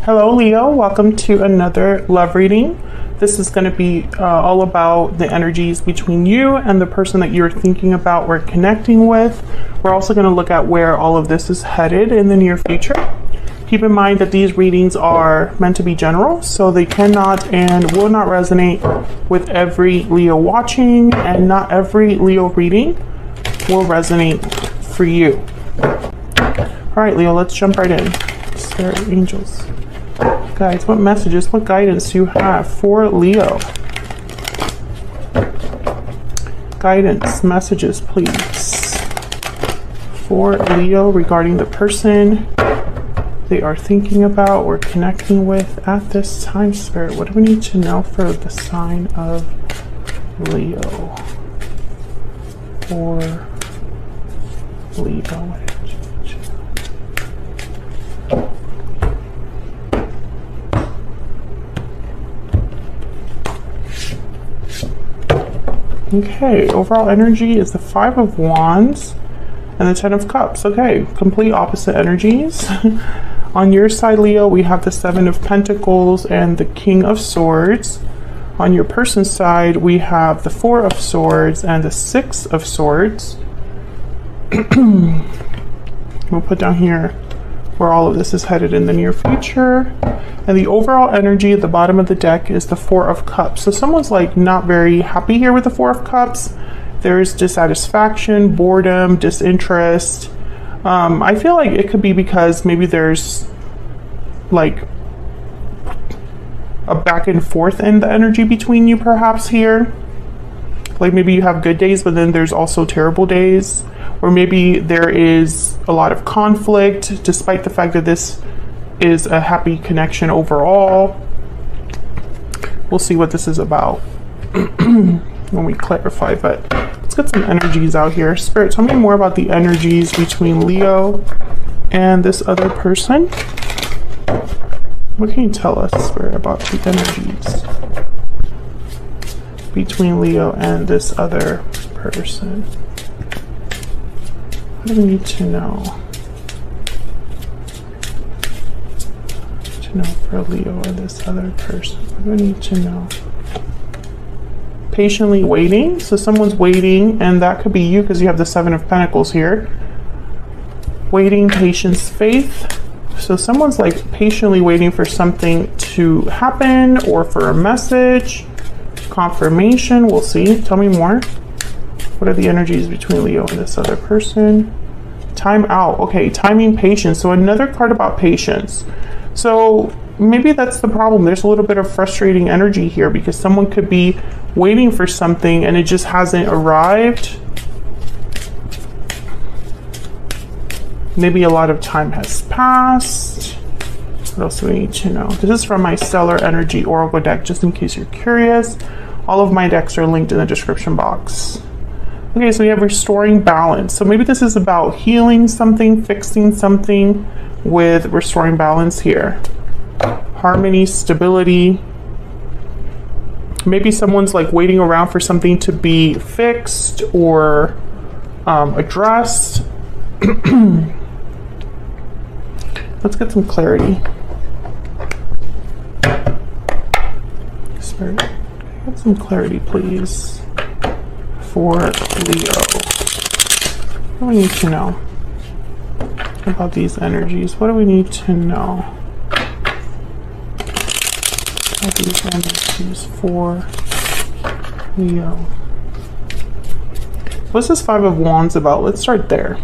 Hello Leo, welcome to another love reading. This is going to be all about the energies between you and the person that you're thinking about or connecting with. We're also going to look at where all of this is headed in the near future. Keep in mind that these readings are meant to be general, so they cannot and will not resonate with every Leo watching, and not every Leo reading will resonate for you. All right, Leo, let's jump right in. Spirit, angels, guides, what messages, what guidance do you have for Leo? Guidance, messages, please, for Leo regarding the person they are thinking about or connecting with at this time. Spirit, what do we need to know for the sign of Leo? For Leo. Okay, overall energy is the Five of Wands and the Ten of Cups. Okay, complete opposite energies. On your side, Leo, we have the Seven of Pentacles and the King of Swords. On your person's side, we have the Four of Swords and the Six of Swords. We'll put down here where all of this is headed in the near future. And the overall energy at the bottom of the deck is the Four of Cups. So someone's like not very happy here with the Four of Cups. There's dissatisfaction, boredom, disinterest. I feel like it could be because maybe there's like a back and forth in the energy between you perhaps here. Like maybe you have good days, but then there's also terrible days. Or maybe there is a lot of conflict, despite the fact that this is a happy connection overall. We'll see what this is about when we clarify, but let's get some energies out here. Spirit, tell me more about the energies between Leo and this other person. What can you tell us, Spirit, about the energies between Leo and this other person? What do we need to know? For Leo and this other person, what do we need to know? Patiently waiting. So someone's waiting, and that could be you because you have the Seven of Pentacles here. Waiting, patience, faith. So someone's like patiently waiting for something to happen or for a message, confirmation. We'll see. Tell me more. What are the energies between Leo and this other person? Time out. Okay, timing, patience. So another card about patience. So maybe that's the problem. There's a little bit of frustrating energy here because someone could be waiting for something and it just hasn't arrived. Maybe a lot of time has passed. What else do we need to know? This is from my Stellar Energy Oracle deck, just in case you're curious. All of my decks are linked in the description box. Okay, so we have restoring balance. So maybe this is about healing something, fixing something with restoring balance here. Harmony, stability. Maybe someone's like waiting around for something to be fixed or addressed. Let's get some clarity. Spirit, get some clarity, please, for Leo. What do we need to know about these energies? What do we need to know about these energies for Leo? What's this Five of Wands about? Let's start there.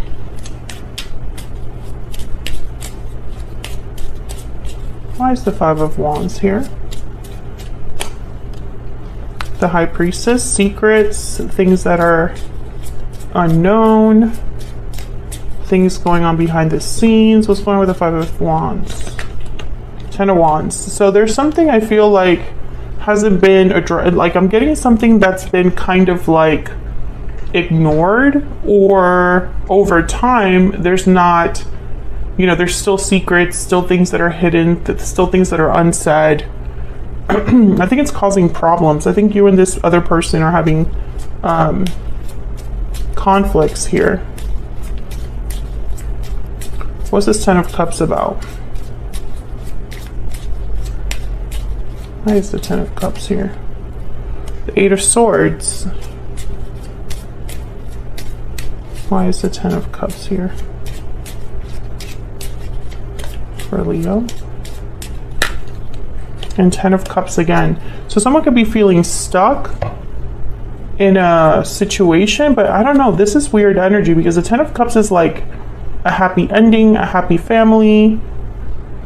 Why is the Five of Wands here? The High Priestess, secrets, things that are unknown, things going on behind the scenes. What's going on with the Five of Wands? Ten of Wands. So there's something I feel like hasn't been addressed. Like I'm getting something that's been kind of like ignored, or over time there's not, you know, there's still secrets, still things that are hidden, still things that are unsaid. I think it's causing problems. I think you and this other person are having conflicts here. What's this Ten of Cups about? Why is the Ten of Cups here? The Eight of Swords. Why is the Ten of Cups here? For Leo. And Ten of Cups again. So someone could be feeling stuck in a situation, but I don't know. This is weird energy because the Ten of Cups is like a happy ending, a happy family.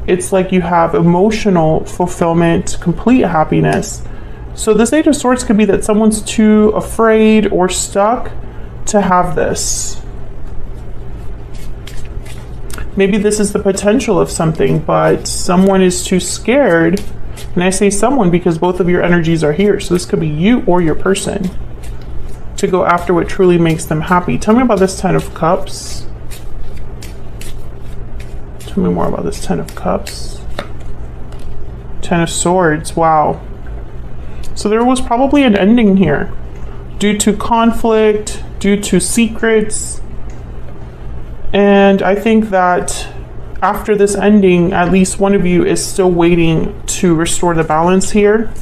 It's like you have emotional fulfillment, complete happiness. So this Eight of Swords could be that someone's too afraid or stuck to have this. Maybe this is the potential of something, but someone is too scared. And I say someone because both of your energies are here. So this could be you or your person to go after what truly makes them happy. Tell me about this Ten of Cups. Tell me more about this Ten of Cups. Ten of Swords. Wow. So there was probably an ending here due to conflict, due to secrets. And I think that after this ending, at least one of you is still waiting to restore the balance here.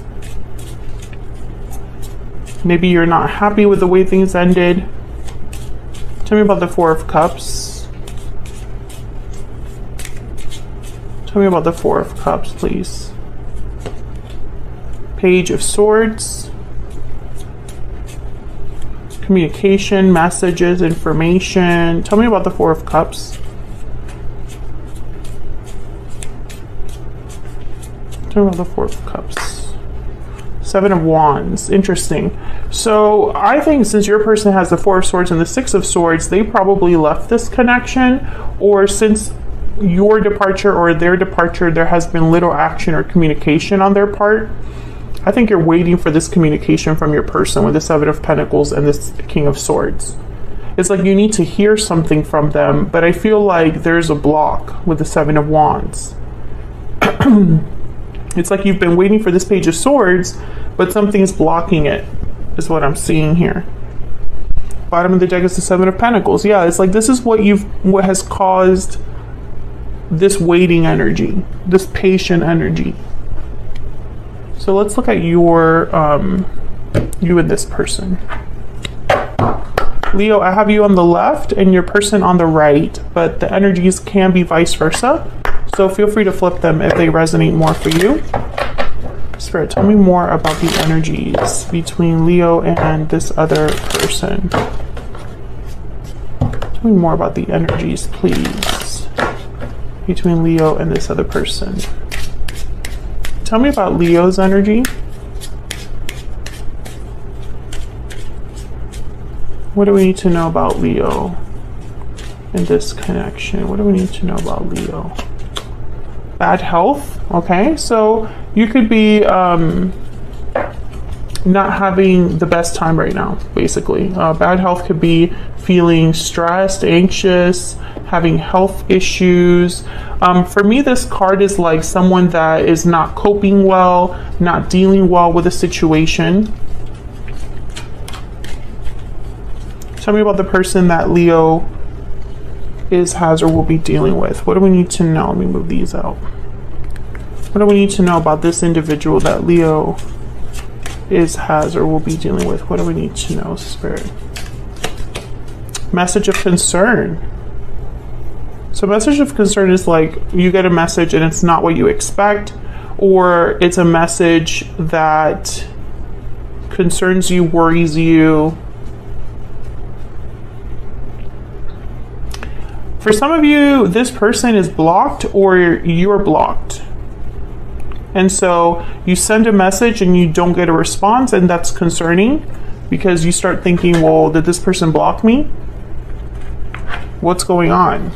Maybe you're not happy with the way things ended. Tell me about the Four of Cups. Tell me about the Four of Cups, please. Page of Swords. Communication, messages, information. Tell me about the Four of Cups. Tell me about the Four of Cups. Seven of Wands. Interesting. So I think since your person has the Four of Swords and the Six of Swords, they probably left this connection, or since your departure or their departure, there has been little action or communication on their part. I think you're waiting for this communication from your person with the Seven of Pentacles and this King of Swords. It's like you need to hear something from them, but I feel like there's a block with the Seven of Wands. It's like you've been waiting for this Page of Swords, but something's blocking it, is what I'm seeing here. Bottom of the deck is the Seven of Pentacles. Yeah, it's like this is what has caused this waiting energy, this patient energy. So let's look at your you and this person. Leo, I have you on the left and your person on the right, but the energies can be vice versa. So feel free to flip them if they resonate more for you. Spirit, tell me more about the energies between Leo and this other person. Tell me more about the energies, please, between Leo and this other person. Tell me about Leo's energy. What do we need to know about Leo in this connection? What do we need to know about Leo? Bad health. Okay, so you could be not having the best time right now, basically. Bad health could be feeling stressed, anxious, having health issues. For me, this card is like someone that is not coping well, not dealing well with a situation. Tell me about the person that Leo has or will be dealing with. What do we need to know? Let me move these out. What do we need to know about this individual that Leo has or will be dealing with? What do we need to know, Spirit? Message of concern. So message of concern is like you get a message and it's not what you expect, or it's a message that concerns you, worries you. For some of you, this person is blocked or you're blocked. And so you send a message and you don't get a response, and that's concerning because you start thinking, well, did this person block me? What's going on?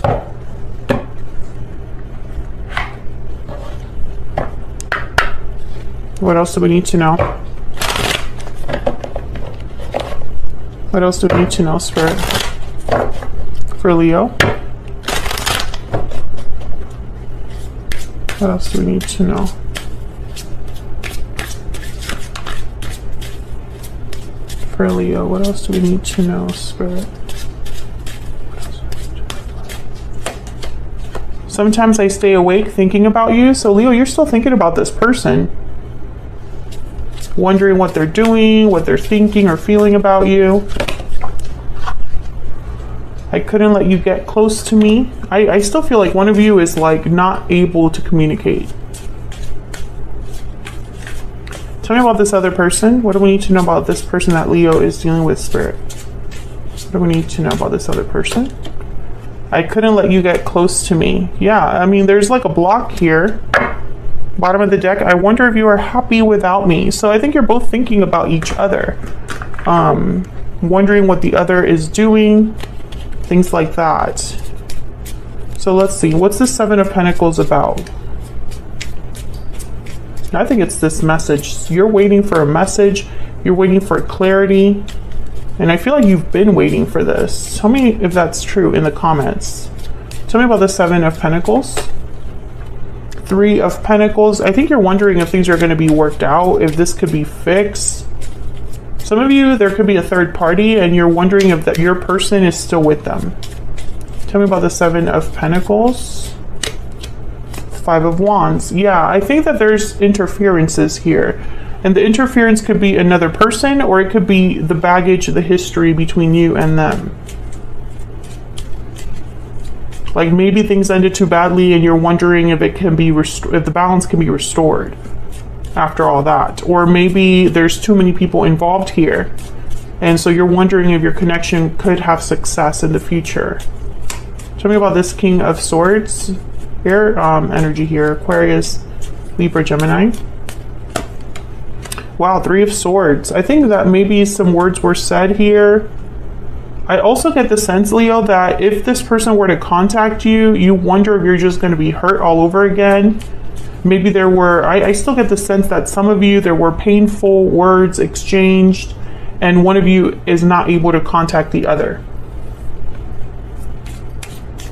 What else do we need to know? What else do we need to know, Spirit? For Leo? What else do we need to know? For Leo, what else do we need to know, Spirit? Sometimes I stay awake thinking about you. So Leo, you're still thinking about this person. wondering what they're doing, what they're thinking or feeling about you. I couldn't let you get close to me. I still feel like one of you is like not able to communicate. Tell me about this other person. What do we need to know about this person that Leo is dealing with, Spirit? What do we need to know about this other person? I couldn't let you get close to me. Yeah, I mean, there's like a block here. Bottom of the deck. I wonder if you are happy without me. So I think you're both thinking about each other. Wondering what the other is doing. Things like that. So let's see. What's the Seven of Pentacles about? I think it's this message. You're waiting for a message. You're waiting for clarity. And I feel like you've been waiting for this. Tell me if that's true in the comments. Tell me about the Seven of Pentacles. Three of Pentacles. I think you're wondering if things are going to be worked out, if this could be fixed. Some of you, there could be a third party and you're wondering if that your person is still with them. Tell me about the Seven of Pentacles. Five of Wands. Yeah, I think that there's interferences here. And the interference could be another person, or it could be the baggage, the history between you and them. Like maybe things ended too badly and you're wondering if it can be if the balance can be restored after all that. Or maybe there's too many people involved here. And so you're wondering if your connection could have success in the future. Tell me about this King of Swords here, energy here, Aquarius, Libra, Gemini. Wow, Three of Swords. I think that maybe some words were said here. I also get the sense, Leo, that if this person were to contact you, you wonder if you're just going to be hurt all over again. Maybe there were, I still get the sense that some of you, there were painful words exchanged, and one of you is not able to contact the other.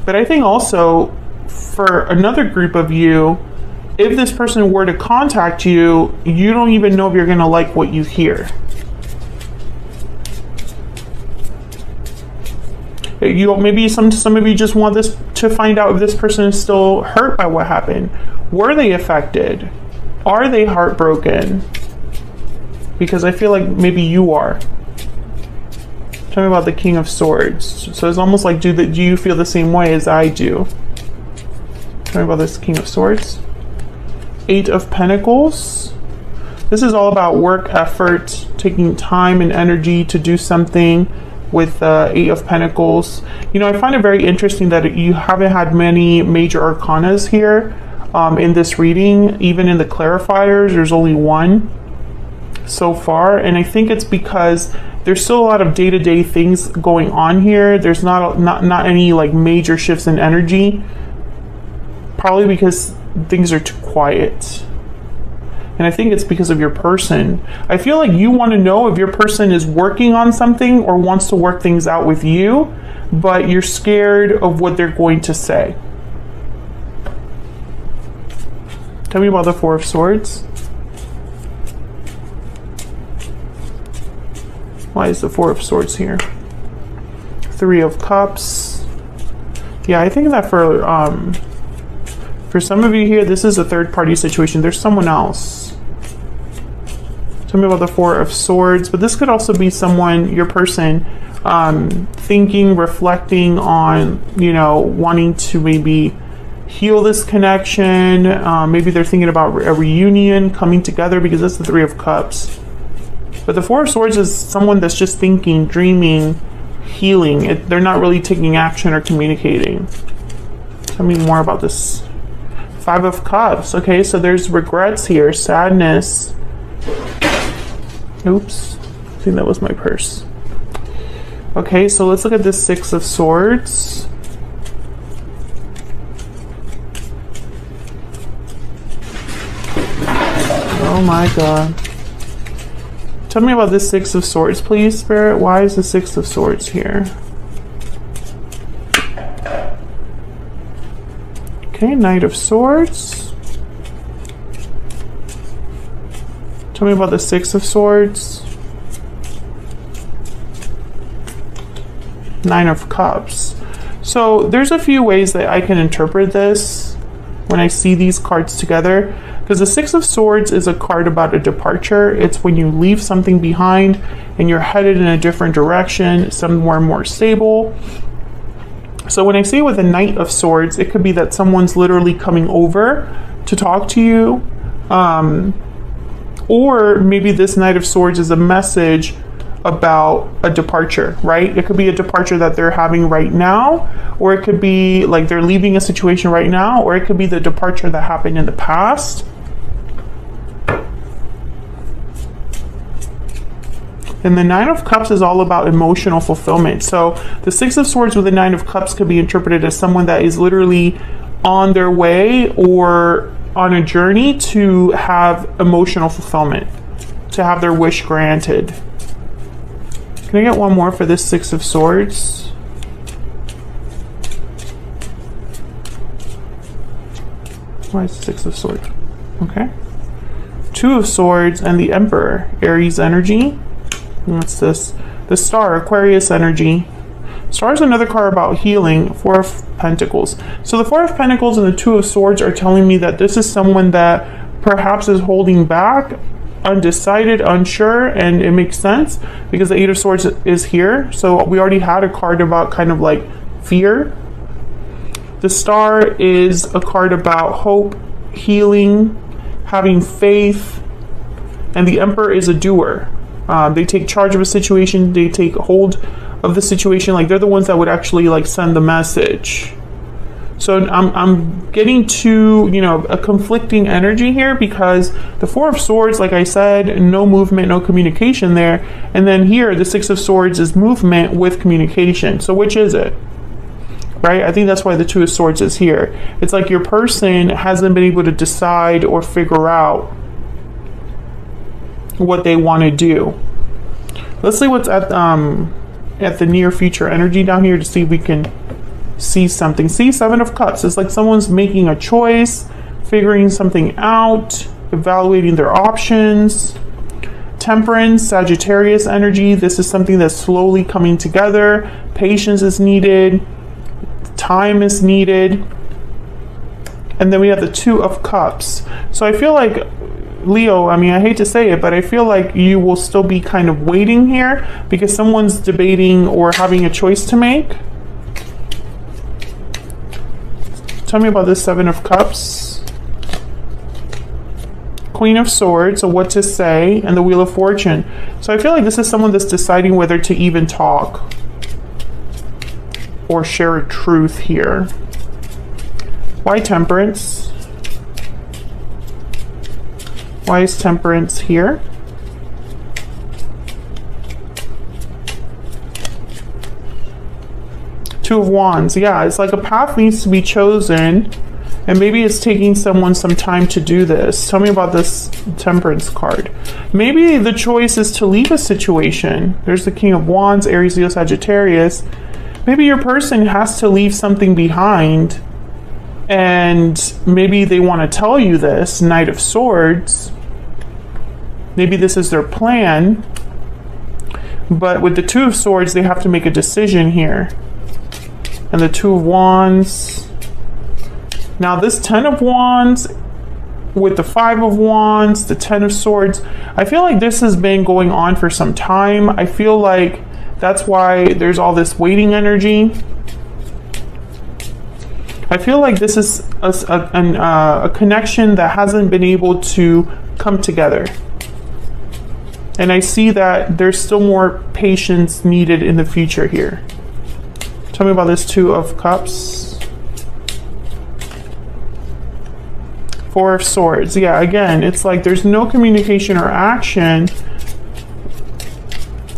But I think also, for another group of you, if this person were to contact you, you don't even know if you're going to like what you hear. Maybe some of you just want this to find out if this person is still hurt by what happened. Were they affected? Are they heartbroken? Because I feel like maybe you are. Tell me about the King of Swords. So it's almost like, do you feel the same way as I do? Tell me about this King of Swords. Eight of Pentacles. This is all about work, effort, taking time and energy to do something with Eight of Pentacles. You know, I find it very interesting that you haven't had many major arcanas here in this reading. Even in the clarifiers, there's only one so far. And I think it's because there's still a lot of day-to-day things going on here. There's not any like major shifts in energy. Probably because things are too quiet. And I think it's because of your person. I feel like you want to know if your person is working on something or wants to work things out with you, but you're scared of what they're going to say. Tell me about the Four of Swords. Why is the Four of Swords here? Three of Cups. Yeah, I think that for some of you here, this is a third-party situation. There's someone else. Tell me about the Four of Swords. But this could also be someone, your person, thinking, reflecting on, you know, wanting to maybe heal this connection. Maybe they're thinking about a reunion, coming together, because that's the Three of Cups. But the Four of Swords is someone that's just thinking, dreaming, healing. They're not really taking action or communicating. Tell me more about this. Five of Cups. Okay, so there's regrets here, sadness. Oops, I think that was my purse. Okay, so let's look at this Six of Swords. Oh my God. Tell me about this Six of Swords, please, Spirit. Why is the Six of Swords here? Okay, Knight of Swords. Tell me about the Six of Swords. Nine of Cups. So there's a few ways that I can interpret this when I see these cards together. Because the Six of Swords is a card about a departure. It's when you leave something behind and you're headed in a different direction, somewhere more stable. So when I say with the Knight of Swords, it could be that someone's literally coming over to talk to you. Or maybe this Knight of Swords is a message about a departure, right? It could be a departure that they're having right now, or it could be like they're leaving a situation right now, or it could be the departure that happened in the past. And the Nine of Cups is all about emotional fulfillment. So the Six of Swords with the Nine of Cups could be interpreted as someone that is literally on their way or on a journey to have emotional fulfillment, to have their wish granted. Can I get one more for this Six of Swords? Why is the Six of Swords? Okay. Two of Swords and the Emperor, Aries energy. What's this? The Star, Aquarius energy. Star is another card about healing. Four of Pentacles. So the Four of Pentacles and the Two of Swords are telling me that this is someone that perhaps is holding back, undecided, unsure, and it makes sense because the Eight of Swords is here. So we already had a card about kind of like fear. The Star is a card about hope, healing, having faith, and the Emperor is a doer. They take charge of a situation, they take hold of the situation, like they're the ones that would actually like send the message. So I'm getting to, you know, a conflicting energy here because the Four of Swords, like I said, no movement, no communication there. And then here, the Six of Swords is movement with communication. So which is it? Right? I think that's why the Two of Swords is here. It's like your person hasn't been able to decide or figure out what they want to do. Let's see what's at the near future energy down here to see if we can see something. See, Seven of Cups. It's like someone's making a choice, figuring something out, evaluating their options. Temperance, Sagittarius energy. This is something that's slowly coming together. Patience is needed. Time is needed. And then we have the Two of Cups. So I feel like Leo, I mean, I hate to say it, but I feel like you will still be kind of waiting here because someone's debating or having a choice to make. Tell me about this Seven of Cups. Queen of Swords, so what to say, and the Wheel of Fortune. So I feel like this is someone that's deciding whether to even talk or share a truth here. Why Temperance? Why is Temperance here? Two of Wands. Yeah, it's like a path needs to be chosen, and maybe it's taking someone some time to do this. Tell me about this Temperance card. Maybe the choice is to leave a situation. There's the King of Wands, Aries, Leo, Sagittarius. Maybe your person has to leave something behind, and maybe they want to tell you this, Knight of Swords. Maybe this is their plan, but with the Two of Swords, they have to make a decision here. And the Two of Wands. Now this Ten of Wands with the Five of Wands, the Ten of Swords, I feel like this has been going on for some time. I feel like that's why there's all this waiting energy. I feel like this is a connection that hasn't been able to come together. And I see that there's still more patience needed in the future here. Tell me about this Two of Cups. Four of Swords. Yeah, again, it's like there's no communication or action.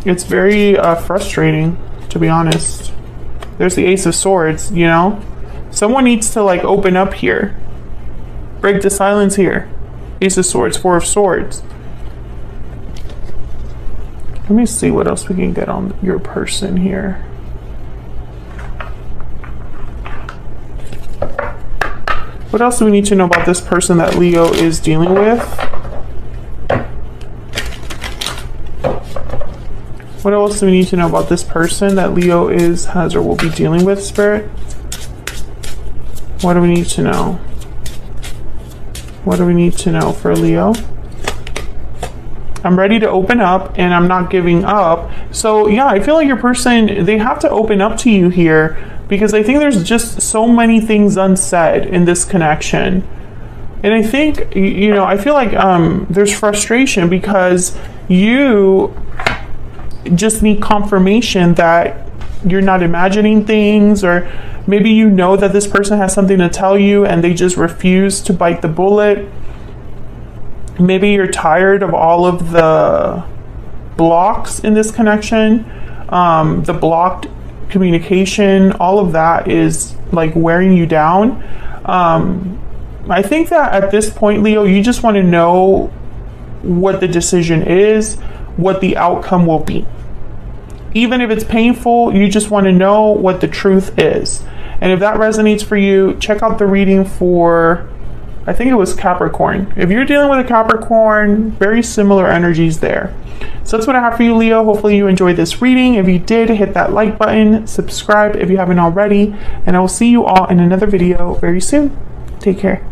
It's very frustrating, to be honest. There's the Ace of Swords, you know? Someone needs to like open up here. Break the silence here. Ace of Swords, Four of Swords. Let me see what else we can get on your person here. What else do we need to know about this person that Leo is dealing with? What else do we need to know about this person that Leo has or will be dealing with, Spirit? What do we need to know? What do we need to know for Leo? I'm ready to open up and I'm not giving up. So yeah, I feel like your person, they have to open up to you here because I think there's just so many things unsaid in this connection. And I think, you know, I feel like there's frustration because you just need confirmation that you're not imagining things, or maybe you know that this person has something to tell you and they just refuse to bite the bullet. Maybe you're tired of all of the blocks in this connection, the blocked communication, all of that is like wearing you down. I think that at this point, Leo, you just want to know what the decision is, what the outcome will be. Even if it's painful, you just want to know what the truth is. And if that resonates for you, check out the reading for, I think it was Capricorn. If you're dealing with a Capricorn, very similar energies there. So that's what I have for you, Leo. Hopefully you enjoyed this reading. If you did, hit that like button, subscribe if you haven't already, and I will see you all in another video very soon. Take care.